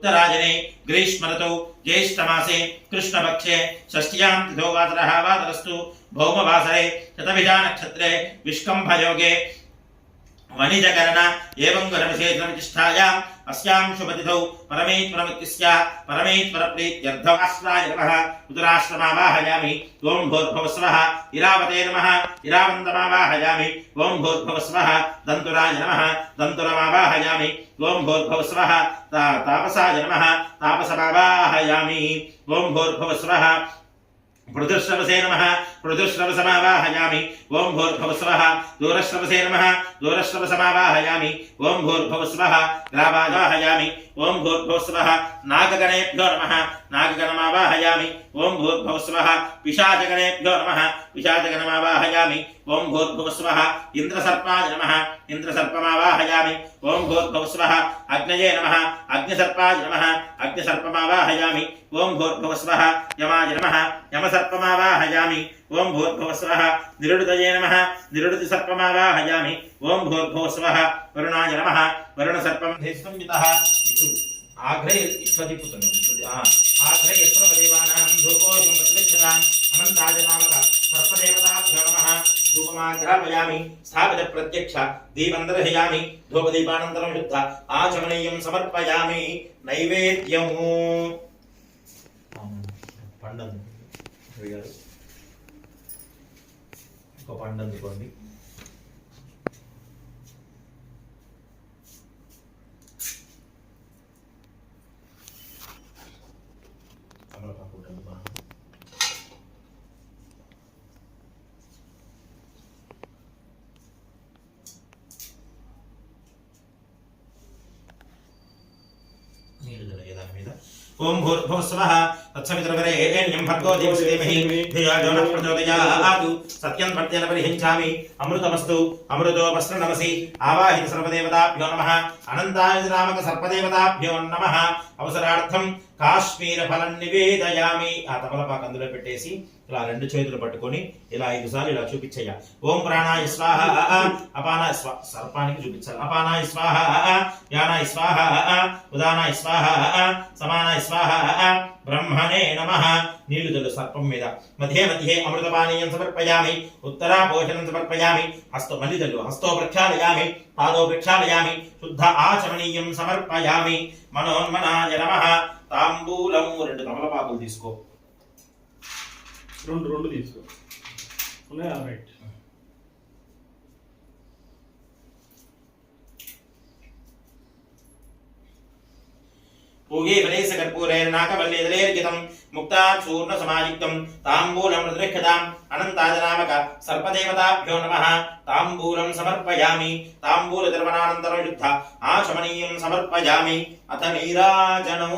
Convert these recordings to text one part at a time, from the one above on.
उत्तरायणे ग्रीष्मऋतौ ज्येष्ठमासे कृष्णपक्षे षष्ट्यां तिथौ वासरः वासरस्तु भौमवासरे शतभिषा नक्षत्रे विष्कम्भयोगे वणिजकरण एवं गुणविशेषविशिष्टायाम् अस्यां शुभतिथौ परमेश्वरमित्यस्य परमेश्वरप्रीत्यर्थमाश्राय नमः उत्तराश्रमावाहयामि ओं भूर्भुवस्वः इरावते नमः इरावन्तमावाहयामि ओं भूर्भुवस्वः दन्तुराय नमः दन्तुरमावाहयामि ओं भूर्भुवस्वः तापसाय नमः तापसमावाहयामि ओं भूर्भुवस्वः पृथुश्रवसे नमः पृथुश्रवसमावाहयामि ओं भूर्भुवस्वः दूरश्रवसे नमः दूरश्रवसमावाहयामि ओं भूर्भुवस्वः ग्रावावाहयामि ओं भूर्भुवस्वः नागगणेभ्यो नमः नागगणमावाहयामि ओं भूर्भुवस्वः पिशाचगणेभ्यो नमः पिशाचगणमावाहयामि ओं भूर्भुवस्वः इंद्रसर्पाय नमः इंद्रसर्पमावाहयामि ओं भूर्भुवस्वः अग्नये नमः अग्निसर्पाय नमः अग्निसर्पमावाहयामि ओं भूर्भुवस्वः यमाय नमः यमसर्पमावाहयामि ओं भूर्भुवस्वः निरुडतये नमः निरुडतिसर्पमावाहयामि ओं भूर्भुवस्वः वरुणाय नमः वरुणसर्पं संयुतः आघ्रयिष्वति आघ्रयस्वदेवानां धूपोऽयं प्रतिष्ठताम् अनन्ताय नामक सर्पदेवताभ्यो नमः धूपमाघ्रापयामि स्थापित प्रत्यक्ष दीपन्दर्शयामि धूपदीपानन्तरं शुद्ध आचमनीयं समर्पयामि नैवेद्यं పండం ఒక పండం తీసుకోండి ओं भूर्भुवस्वः तत्सवितुर्वरेण्यं भर्गो देवस्य धीमहि धियो यो नः प्रचोदयात् सत्यं वर्तेन परिहिंसामि अमृतमस्तु अमृतोपस्र नमसि आवाहित सर्वदेवताभ्यो नमः अनन्ताय नामक सर्पदेवताभ्यो नमः అవసరార్థం కాశ్మీర ఫలం నివేదయామి ఆ తమలపాకు అందులో పెట్టేసి ఇలా రెండు చేతులు పట్టుకొని ఇలా 5 సార్లు ఇలా చూపించయ్య ఓం ప్రాణాయ స్వాహ అపానాయ స్వాహ సర్పానికి చూపించాలి అపానాయ స్వాహ యానాయ స్వాహ ఉదానాయ స్వాహ సమానాయ స్వాహ బ్రహ్మణే నమః నీళ్లు జల్లు సర్పం మీద మధ్య మధ్య అమృతపానీయం సమర్పయామి ఉత్తరాపోషణం సమర్పయామి హస్తో మళ్ళీ జల్లు హస్తో ప్రక్షాళయామి పాదో ప్రక్షాళయామి శుద్ధ ఆచమనీయం సమర్పయామి మనోన్మనాయ నమః తాంబూలం 2 తమలపాకులు తీసుకో రెండు తీసుకో ఉన్నాయా రైట్ पूगे फले कर्पूरैर्नाकवल्लेदलेर्जितं मुक्ताचूर्णसमायुक्तं ताम्बूलं प्रतिष्ठताम् अनन्ताजनामक सर्पदेवताभ्यो नमः ताम्बूलं समर्पयामि ताम्बूलदर्पणानन्तरं शुद्ध आचमनीयं समर्पयामि अथ नीराजनम्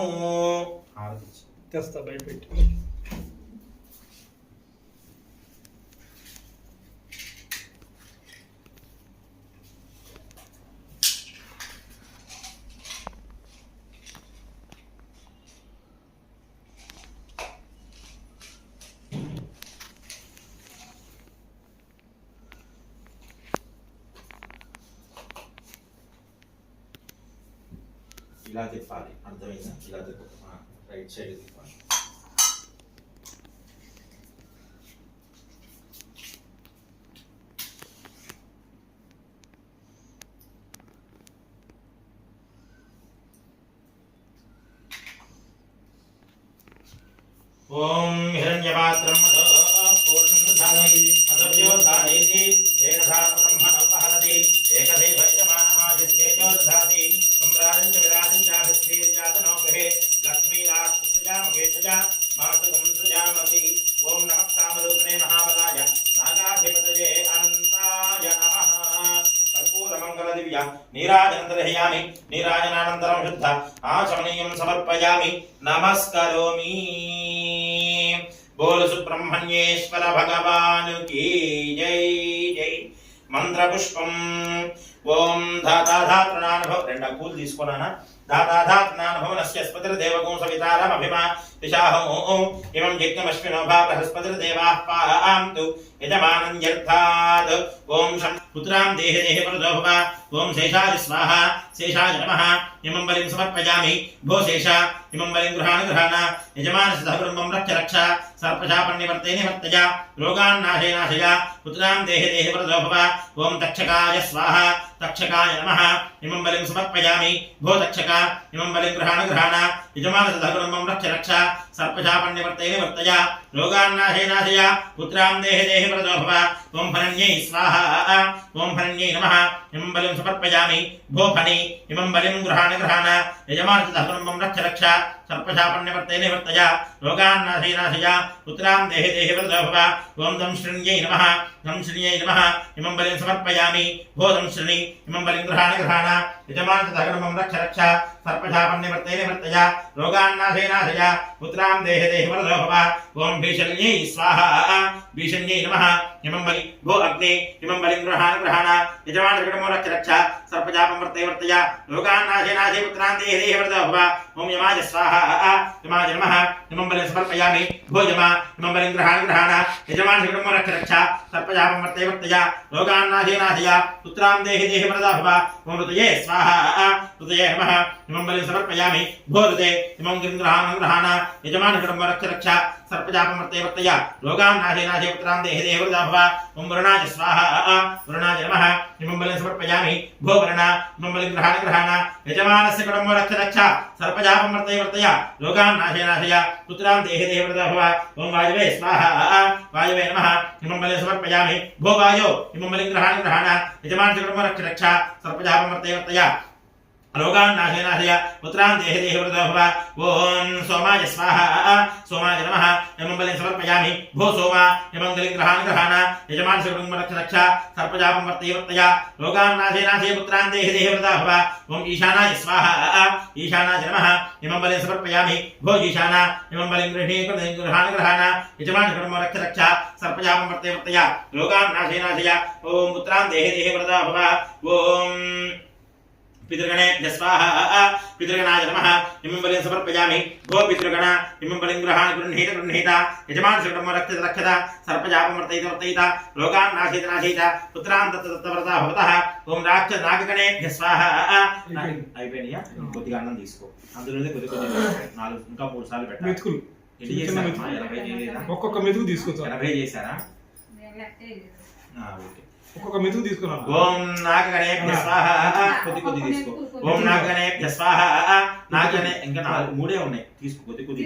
ఇలా తిప్పాలి అర్థమైందా ఇలా తిప్పాలి రైట్ సైడ్ తిప్పాలి ఓం హిరణ్యపాత్రం మధో పూర్ణం దధాతి మధవ్యో దధాతి ఏకధా బ్రహ్మణ ఉపహరతి ఏకధే భజ్యమానః జిత్తేజో దధాతి सम्राजं विराजं जातनो गृहे लक्ष्मीराजसुजामकेतजा मातुकं सुजामति ओं नमः कामरूपिणे महाबलाय नागाधिपतये अनन्ताय नमः कर्पूरमङ्गलदिव्य नीराजनन्तर्हयामि नीराजनानन्तरं शुद्ध आचमनीयं समर्पयामि नमस्करोमि बोल सुब्रह्मण्येश्वर भगवान की जय जय मंत्रपुष्पम ओम धाताधातृणानुभव रेंडा पूल తీసుకున్నానా धाताधातृणानुभवनस्य स्पतिर्देवगुं सवितारमभिमा दिशाहमो एवं यज्ञमश्विनो भा बृहस्पतिर्देवाः पान्तु यजमानं यर्थात् ओम शं पुत्रां देहे देहे वरदो भव ओम शेषाय स्वाहा శేషాయ నమః ఇమం బలిం సమర్పయామి భో శేష ఇమం బలిం గృహాణ యజమానస్య సహకుటుంబం రక్ష సర్పశాపన్నివర్తే నివర్తయ రోగాన్నాశయ నాశయ పుత్రాం దేహే దేహే వరదో భవ ఓం తక్షకాయ స్వాహ తక్షకాయ నమః ఇమం బలిం సమర్పయామి భో తక్షక ఇమం బలిం గృహాణ యజమానస్య సహకుటుంబం రక్ష సర్పశాపన్నివర్తే నివర్తయ రోగాన్నాశయ నాశయ పుత్రాం దేహే దేహే వరదో భవ ఓం ఫణన్యై స్వాహ ఓం ఫణన్యై నమః ఇమం బలిం సమర్పయామి భో ఫణి ఇమం బలిం గృహాణ యజమానస్య సహకుటుంబం రక్ష సర్పశాపన్నివర్తే నివర్తయ రోగాన్నాశయ నాశయ పుత్రాం దేహే దేహే వరదో భవ ఓం దంశ్రణ్యై నమః దంశ్రణ్యై నమః ఇమం బలిం సమర్పయామి భో దంశ్రణి ఇమం బలిం గృహాణ యజమానస్య సహకుటుంబం రక్ష సర్పశాపన్నివర్తే నివర్తయ రోగాన్నాశయ నాశయ పుత్రాం దేహే దేహే వరదో భవ ఓం భీషణ్యై స్వాహ భీషణ్యై నమః ఇమం బలి భో అగ్ని ఇమం బలిం గృహాణ యజమానస్య సహకుటుంబం రక్ష సర్పశాపన్నివర్తే నివర్తయ రోగాన్నాశయ నాశయ పుత్రాం దేహే దేహే వరదో భవ ఓం యమాయ స్వాహ యమాయ నమః ఇమం బలిం సమర్పయామి భో యమ ఇమం బలిం గృహాణ యజమానస్య సహకుటుంబం రక్ష సర్పశాపన్నివర్తే నివర్తయ రోగాన్నాశయ నాశయ పుత్రాం దేహే దేహే వరదో భవ ఓం ఋతయే స్వాహ ఋతయే నమః ఇమం బలిం సమర్పయామి భో ఋతే ఇమం గృహాణ యజమానస్య సహకుటుంబం రక్ష సర్పశాపన్నివర్తే నివర్తయ రోగాన్నాశయ నాశయ పుత్రాం దేహే దేహే వరదో భవ ఓం వరుణాయ స్వాహ వరుణాయ నమః ఇమం బలిం సమర్పయామి భో వరుణ ఇమం బలిం గృహాణ యజమానస్య సహకుటుంబం రక్ష సర్పశాపన్నివర్తే నివర్తయ రోగాన్నాశయ నాశయ పుత్రాం దేహే దేహే వరదో భవ ఓం వాయవే స్వాహ వాయవే నమః ఇమం బలిం సమర్పయామి భో వాయో ఇమం బలిం గృహాణ యజమానస్య సహకుటుంబం రక్ష సర్పశాపన్నివర్తే నివర్తయ రోగాన్నాశయ నాశయ పుత్రాం దేహే దేహే వరదో భవ ఓం సోమాయ స్వాహ సోమాయ నమః ఇమం బలిం సమర్పయామి భో సోమ ఇమం బలిం గృహాణ యజమానస్య సహకుటుంబం రక్ష సర్పశాపన్నివర్తే నివర్తయ రోగాన్నాశయ నాశయ పుత్రాం దేహే దేహే వరదో భవ ఓం ఈశానాయ స్వాహ ఈశానాయ నమః ఇమం బలిం సమర్పయామి భో ఈశాన ఇమం బలిం గృహాణ యజమానస్య సహకుటుంబం రక్ష సర్పశాపన్నివర్తే నివర్తయ రోగాన్నాశయ నాశయ ఓం పుత్రాం దేహే దేహే వరదో భవ ఓం పితృగణేభ్యः స్వాహా పితృగణాయ నమః ఇమం బలిం సమర్పయామి భో పితృగణ ఇమం బలిం గృహీత యజమానస్య సహకుటుంబం రక్షత సర్పశాపన్నివర్తే నివర్తయిత రోగాన్నాశయిత పుత్రాం దత్తవ్రతా భవతః ఓం నాగగణేభ్యः స్వాహా అయిపోయినాయా కొద్దిగా అన్నం తీసుకో అందులోనే కొద్ది 4 ఇంకా 3 సార్లు పెట్టాలి మెతుకులు ఎన్ని చేశారా 80 చేయలేదా ఒక్కొక్క మెతుకు తీసుకోవచ్చు 80 చేశారా ఓకే ఒక్కొక్క మెతుకు తీసుకున్నాను ఓం నాగగణేభ్యः స్వాహా కొద్ది తీసుకో ఓం నాగగణేభ్యः స్వాహా నాగగణే ఇంకా 3 ఉన్నాయి తీసుకో కొద్ది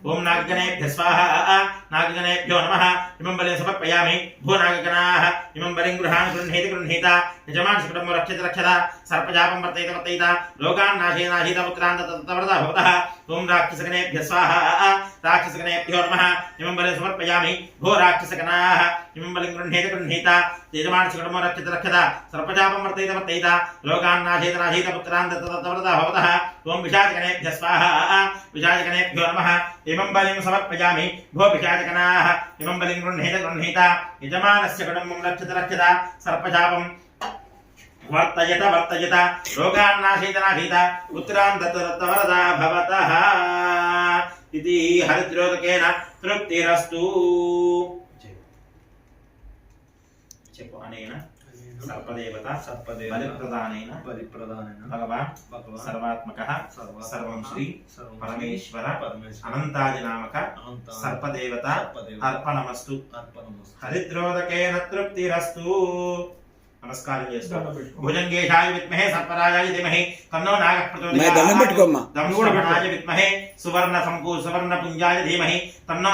ఓం నాగగణేభ్యः స్వాహా నాగగణేభ్యో నమః ఇమం బలిం సమర్పయామి భో నాగగణాః ఇమం బలిం గృహీత యజమానస్య సహకుటుంబం రక్షత సర్పశాపన్నివర్తే నివర్తయిత రోగాన్నాశయ నాశయిత పుత్రాం దత్తవ్రతా భవతః ఓం రాక్షసగణేభ్యः స్వాహా రాక్షసగణేభ్యో నమః ఇమం బలిం సమర్పయామి భో రాక్షసగణాః ఇమం బలిం గృహీత యజమానస్య సహకుటుంబం రక్షత సర్పశాపన్నివర్తే నివర్తయిత రోగాన్నాశయ పుత్రాం దత్తవ్రతా భవతః ఓం పిశాచగణేభ్యः స్వాహా పిశాచగణేభ్యో నమః ఇమం బలిం సమర్పయామి భో పిశాచగణాః ఇమం బలిం గృహీత యజమానస్య సహకుటుంబం రక్షత సర్పశాపం వర్తయత రోగాన్నాశయిత పుత్రాం దత్తవరదా భవతః ఇది హరిద్రోదకేన తృప్తిరస్తు చెప్పు అనేన సర్పదేవత బలిప్రదానేన భగవాన్ సర్వాత్మకః సర్వం శ్రీ పరమేశ్వర అనంతాదినామక సర్పదేవత అర్పణమస్తు హరిద్రోదకేన తృప్తిరస్తు నమస్కారం చేస్తూ భుజంగేశాయ విద్మహే సర్పరాజాయ ధీమహి తన్నో నాగః ప్రచోదయాత్ దంశనాయ విద్మహే సువర్ణ పుంజాయ ధీమహి తన్నో